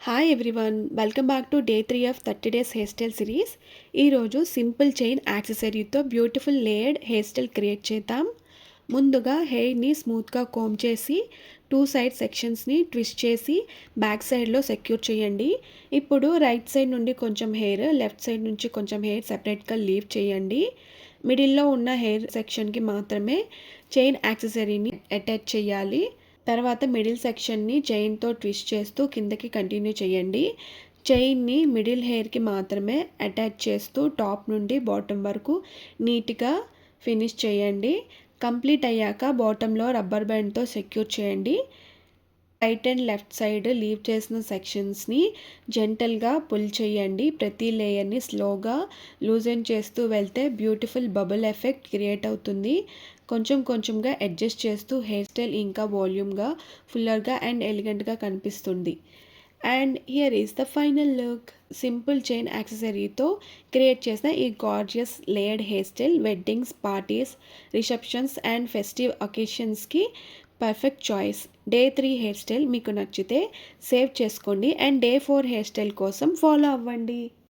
Hi everyone, welcome back to day 3 of 30 days hair style series. ఈరోజు simple chain యాక్సెసరీతో beautiful layered hair style create చేద్దాం. ముందుగా హెయిర్ని స్మూత్గా కోమ్ చేసి టూ సైడ్ సెక్షన్స్ని ట్విస్ట్ చేసి బ్యాక్ సైడ్లో సెక్యూర్ చేయండి. ఇప్పుడు రైట్ సైడ్ నుండి కొంచెం హెయిర్, లెఫ్ట్ సైడ్ నుంచి కొంచెం హెయిర్ సెపరేట్గా లీవ్ చేయండి. మిడిల్లో ఉన్న హెయిర్ సెక్షన్కి మాత్రమే చైన్ యాక్సెసరీని అటాచ్ చేయాలి. తర్వాత మిడిల్ సెక్షన్ని చైన్తో ట్విస్ట్ చేస్తూ కిందకి కంటిన్యూ చేయండి. చైన్ని మిడిల్ హెయిర్కి మాత్రమే అటాచ్ చేస్తూ టాప్ నుండి బాటమ్ వరకు నీట్గా ఫినిష్ చేయండి. కంప్లీట్ అయ్యాక బాటంలో రబ్బర్ బ్యాండ్తో సెక్యూర్ చేయండి. Right and left side leave చేసిన సెక్షన్స్ని జెంటల్గా పుల్ చేయండి. ప్రతి లేయర్ని స్లోగా లూజన్ చేస్తూ వెళ్తే బ్యూటిఫుల్ బబుల్ ఎఫెక్ట్ క్రియేట్ అవుతుంది. కొంచెం కొంచెంగా అడ్జస్ట్ చేస్తూ హెయిర్ స్టైల్ ఇంకా వాల్యూమ్గా, ఫుల్లర్గా అండ్ ఎలిగెంట్గా కనిపిస్తుంది. And here is the final look. Simple chain యాక్సెసరీతో క్రియేట్ చేసిన ఈ gorgeous layered hair style weddings, parties, receptions and festive ఒకేషన్స్కి perfect choice. Day 3 hair style మీకు నచ్చితే సేవ్ చేసుకోండి అండ్ డే 4 హెయిర్ స్టైల్ కోసం ఫాలో అవ్వండి.